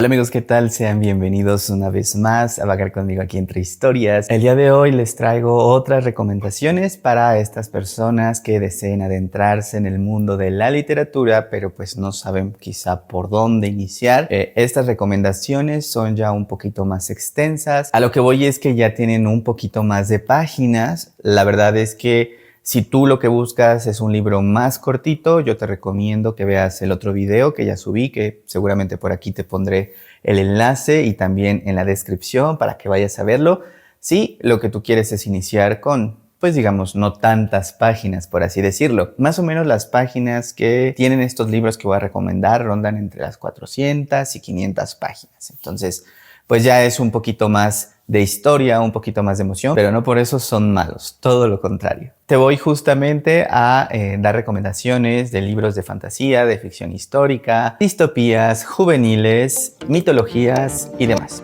Hola amigos, ¿qué tal? Sean bienvenidos una vez más a vagar conmigo aquí entre historias. El día de hoy les traigo otras recomendaciones para estas personas que deseen adentrarse en el mundo de la literatura, pero pues no saben quizá por dónde iniciar. Estas recomendaciones son ya un poquito más extensas. A lo que voy es que ya tienen un poquito más de páginas. La verdad es que si tú lo que buscas es un libro más cortito, yo te recomiendo que veas el otro video que ya subí, que seguramente por aquí te pondré el enlace y también en la descripción para que vayas a verlo. Si lo que tú quieres es iniciar con, pues digamos, no tantas páginas, por así decirlo. Más o menos las páginas que tienen estos libros que voy a recomendar rondan entre las 400 y 500 páginas. Entonces, pues ya es un poquito más de historia, un poquito más de emoción, pero no por eso son malos, todo lo contrario. Te voy justamente a dar recomendaciones de libros de fantasía, de ficción histórica, distopías, juveniles, mitologías y demás.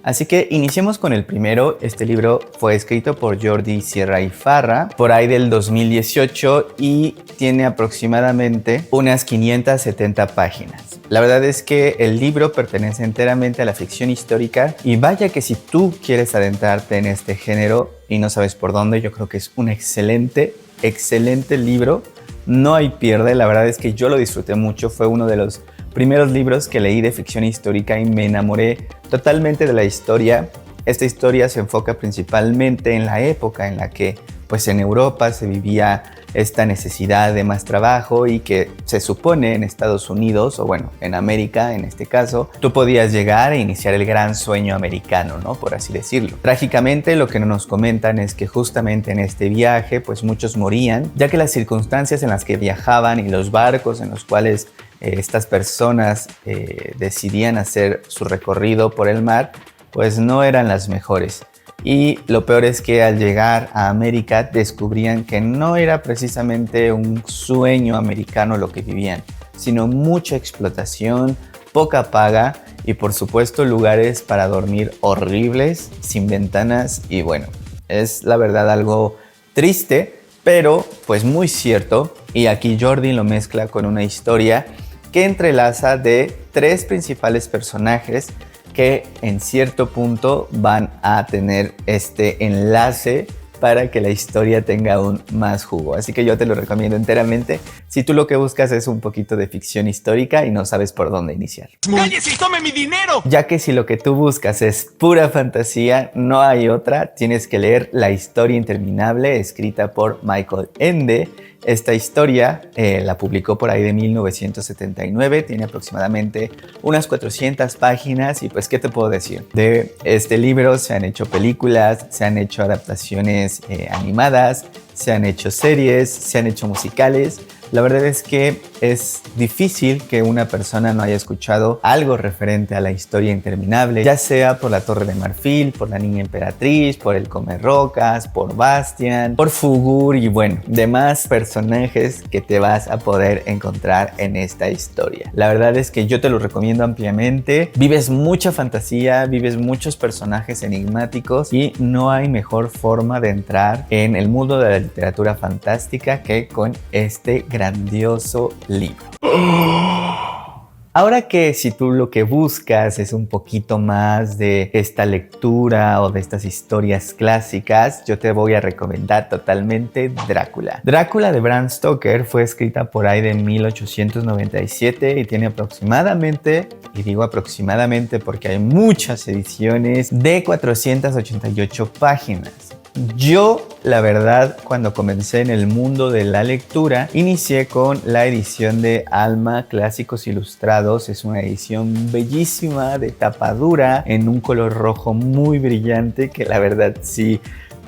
Así que iniciemos con el primero. Este libro fue escrito por Jordi Sierra y Farra por ahí del 2018 y tiene aproximadamente unas 570 páginas. La verdad es que el libro pertenece enteramente a la ficción histórica y vaya que si tú quieres adentrarte en este género y no sabes por dónde, yo creo que es un excelente libro. No hay pierde, la verdad es que yo lo disfruté mucho, fue uno de los primeros libros que leí de ficción histórica y me enamoré totalmente de la historia. Esta historia se enfoca principalmente en la época en la que pues en Europa se vivía esta necesidad de más trabajo y que se supone en Estados Unidos, o bueno, en América en este caso, tú podías llegar e iniciar el gran sueño americano, ¿no? Por así decirlo. Trágicamente lo que no nos comentan es que justamente en este viaje pues muchos morían, ya que las circunstancias en las que viajaban y los barcos en los cuales estas personas decidían hacer su recorrido por el mar pues no eran las mejores. Y lo peor es que al llegar a América descubrían que no era precisamente un sueño americano lo que vivían, sino mucha explotación, poca paga y por supuesto lugares para dormir horribles, sin ventanas y bueno, es la verdad algo triste, pero pues muy cierto. Y aquí Jordi lo mezcla con una historia que entrelaza de tres principales personajes que en cierto punto van a tener este enlace para que la historia tenga aún más jugo. Así que yo te lo recomiendo enteramente si tú lo que buscas es un poquito de ficción histórica y no sabes por dónde iniciar. ¡Cállese y tome mi dinero! Ya que si lo que tú buscas es pura fantasía, no hay otra, tienes que leer La historia interminable, escrita por Michael Ende. Esta historia la publicó por ahí de 1979, tiene aproximadamente unas 400 páginas y pues, ¿qué te puedo decir? De este libro se han hecho películas, se han hecho adaptaciones animadas, se han hecho series, se han hecho musicales. La verdad es que es difícil que una persona no haya escuchado algo referente a la historia interminable, ya sea por la Torre de Marfil, por la Niña Emperatriz, por el Comerrocas, por Bastian, por Fugur y bueno, demás personajes que te vas a poder encontrar en esta historia. La verdad es que yo te lo recomiendo ampliamente. Vives mucha fantasía, vives muchos personajes enigmáticos y no hay mejor forma de entrar en el mundo de la literatura fantástica que con este grandioso libro. Ahora que si tú lo que buscas es un poquito más de esta lectura o de estas historias clásicas, yo te voy a recomendar totalmente Drácula. Drácula de Bram Stoker fue escrita por ahí de 1897 y tiene aproximadamente, y digo aproximadamente porque hay muchas ediciones, de 488 páginas. Yo, la verdad, cuando comencé en el mundo de la lectura, inicié con la edición de Alma Clásicos Ilustrados. Es una edición bellísima, de tapa dura, en un color rojo muy brillante, que la verdad sí,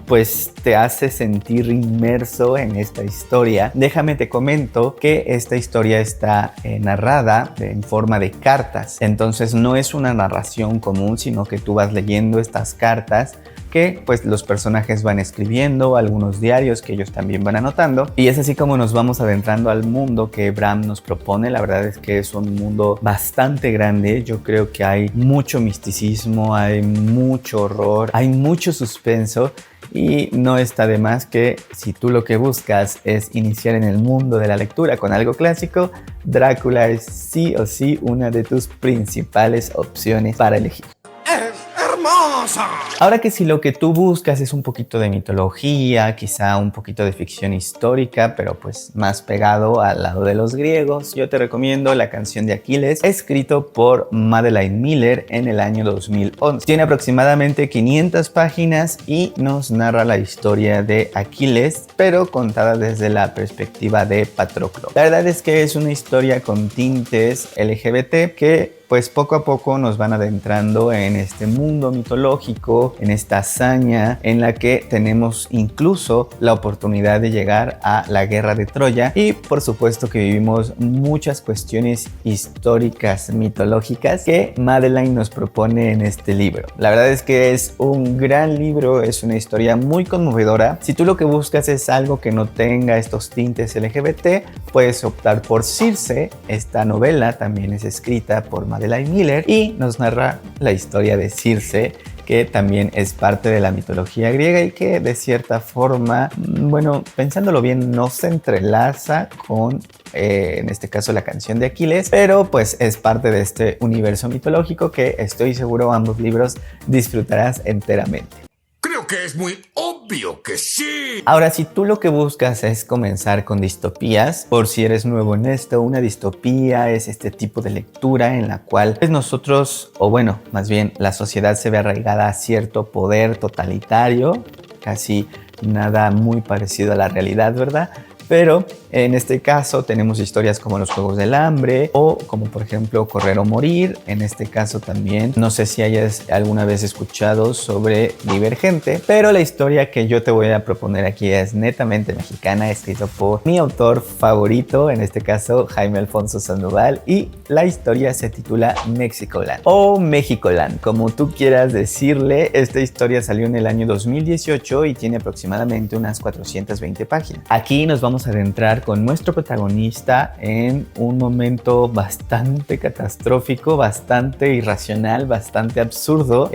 pues te hace sentir inmerso en esta historia. Déjame te comento que esta historia está narrada en forma de cartas. Entonces no es una narración común, sino que tú vas leyendo estas cartas que pues los personajes van escribiendo, algunos diarios que ellos también van anotando, y es así como nos vamos adentrando al mundo que Bram nos propone. La verdad es que es un mundo bastante grande. Yo creo que hay mucho misticismo, hay mucho horror, hay mucho suspenso, y no está de más que si tú lo que buscas es iniciar en el mundo de la lectura con algo clásico, Drácula es sí o sí una de tus principales opciones para elegir. ¡Hermosa! Ahora que si lo que tú buscas es un poquito de mitología, quizá un poquito de ficción histórica, pero pues más pegado al lado de los griegos, yo te recomiendo La canción de Aquiles, escrito por Madeline Miller en el año 2011. Tiene aproximadamente 500 páginas y nos narra la historia de Aquiles, pero contada desde la perspectiva de Patroclo. La verdad es que es una historia con tintes LGBT que pues poco a poco nos van adentrando en este mundo mitológico, en esta hazaña en la que tenemos incluso la oportunidad de llegar a la guerra de Troya, y por supuesto que vivimos muchas cuestiones históricas mitológicas que Madeline nos propone en este libro. La verdad es que es un gran libro, es una historia muy conmovedora. Si tú lo que buscas es algo que no tenga estos tintes LGBT, puedes optar por Circe. Esta novela también es escrita por Madeline Miller y nos narra la historia de Circe, que también es parte de la mitología griega y que de cierta forma, bueno, pensándolo bien, no se entrelaza con, en este caso, la canción de Aquiles, pero pues es parte de este universo mitológico que estoy seguro ambos libros disfrutarás enteramente. Creo que es muy obvio que sí. Ahora, si tú lo que buscas es comenzar con distopías, por si eres nuevo en esto, una distopía es este tipo de lectura en la cual pues nosotros, o bueno, más bien la sociedad se ve arraigada a cierto poder totalitario, casi nada muy parecido a la realidad, ¿verdad? Pero en este caso tenemos historias como Los Juegos del Hambre o como por ejemplo Correr o Morir. En este caso también, no sé si hayas alguna vez escuchado sobre Divergente, pero la historia que yo te voy a proponer aquí es netamente mexicana, escrito por mi autor favorito, en este caso Jaime Alfonso Sandoval, y la historia se titula Mexicoland o Mexicoland, como tú quieras decirle. Esta historia salió en el año 2018 y tiene aproximadamente unas 420 páginas. Aquí nos vamos a adentrar con nuestro protagonista en un momento bastante catastrófico, bastante irracional, bastante absurdo.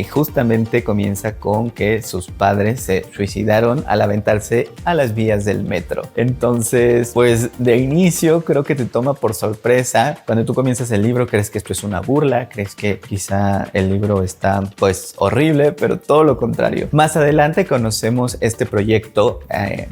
Justamente comienza con que sus padres se suicidaron al aventarse a las vías del metro. Entonces, pues de inicio creo que te toma por sorpresa. Cuando tú comienzas el libro crees que esto es una burla, crees que quizá el libro está pues horrible, pero todo lo contrario. Más adelante conocemos este proyecto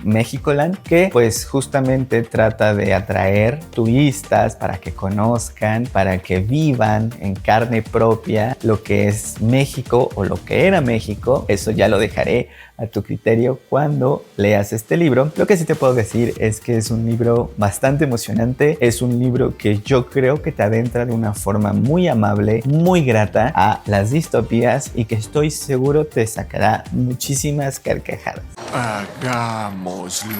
Mexicoland, que pues justamente trata de atraer turistas para que conozcan, para que vivan en carne propia lo que es México o lo que era México. Eso ya lo dejaré a tu criterio cuando leas este libro. Lo que sí te puedo decir es que es un libro bastante emocionante, es un libro que yo creo que te adentra de una forma muy amable, muy grata a las distopías y que estoy seguro te sacará muchísimas carcajadas. Hagámoslo.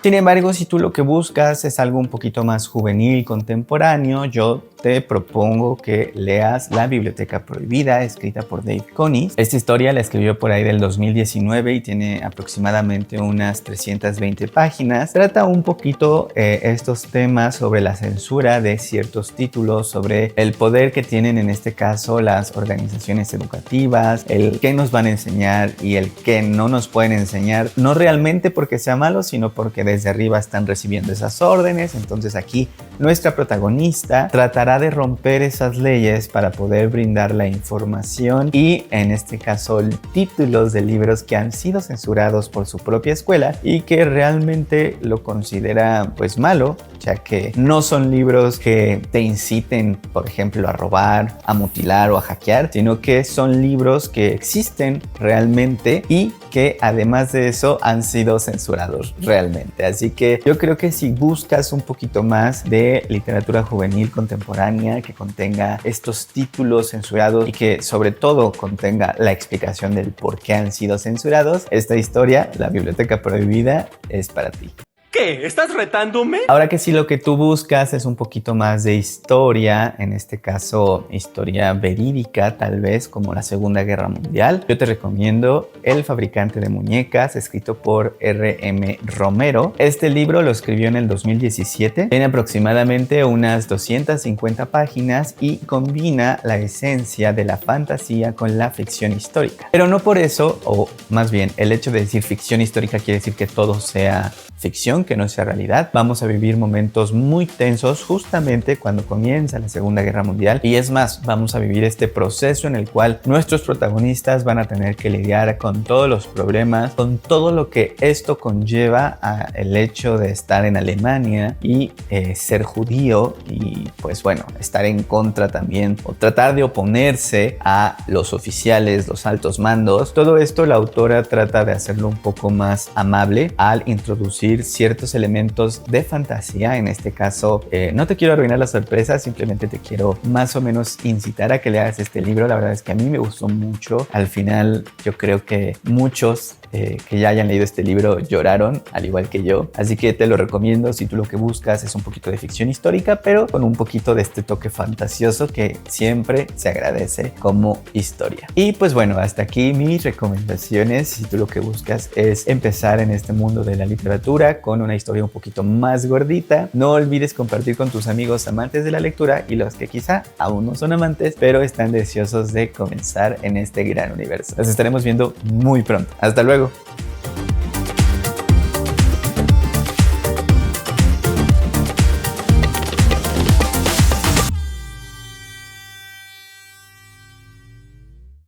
Sin embargo, si tú lo que buscas es algo un poquito más juvenil, contemporáneo, yo te propongo que leas La Biblioteca Prohibida, escrita por Dave Konis. Esta historia la escribió por ahí del 2019 y tiene aproximadamente unas 320 páginas. Trata un poquito estos temas sobre la censura de ciertos títulos, sobre el poder que tienen en este caso las organizaciones educativas, el qué nos van a enseñar y el qué no nos pueden enseñar, no realmente porque sea malo, sino porque desde arriba están recibiendo esas órdenes. Entonces aquí nuestra protagonista tratará de romper esas leyes para poder brindar la información y en este caso títulos de libros que han sido censurados por su propia escuela y que realmente lo considera pues malo, ya que no son libros que te inciten, por ejemplo, a robar, a mutilar o a hackear, sino que son libros que existen realmente y que además de eso han sido censurados realmente. Así que yo creo que si buscas un poquito más de literatura juvenil contemporánea que contenga estos títulos censurados y que sobre todo contenga la explicación del por qué han sido censurados, esta historia, La Biblioteca Prohibida, es para ti. ¿Qué? ¿Estás retándome? Ahora que si lo que tú buscas es un poquito más de historia, en este caso historia verídica tal vez, como la Segunda Guerra Mundial, yo te recomiendo El fabricante de muñecas, escrito por R.M. Romero. Este libro lo escribió en el 2017, tiene aproximadamente unas 250 páginas y combina la esencia de la fantasía con la ficción histórica. Pero no por eso, o más bien el hecho de decir ficción histórica quiere decir que todo sea ficción, que no sea realidad. Vamos a vivir momentos muy tensos justamente cuando comienza la Segunda Guerra Mundial, y es más, vamos a vivir este proceso en el cual nuestros protagonistas van a tener que lidiar con todos los problemas, con todo lo que esto conlleva al hecho de estar en Alemania y ser judío y pues bueno, estar en contra también o tratar de oponerse a los oficiales, los altos mandos. Todo esto la autora trata de hacerlo un poco más amable al introducir ciertos elementos de fantasía. En este caso, no te quiero arruinar la sorpresa, simplemente te quiero más o menos incitar a que leas este libro. La verdad es que a mí me gustó mucho. Al final, yo creo que muchos que ya hayan leído este libro lloraron, al igual que yo. Así que te lo recomiendo si tú lo que buscas es un poquito de ficción histórica, pero con un poquito de este toque fantasioso que siempre se agradece como historia. Y pues bueno, hasta aquí mis recomendaciones si tú lo que buscas es empezar en este mundo de la literatura con una historia un poquito más gordita. No olvides compartir con tus amigos amantes de la lectura y los que quizá aún no son amantes, pero están deseosos de comenzar en este gran universo. Nos estaremos viendo muy pronto. Hasta luego.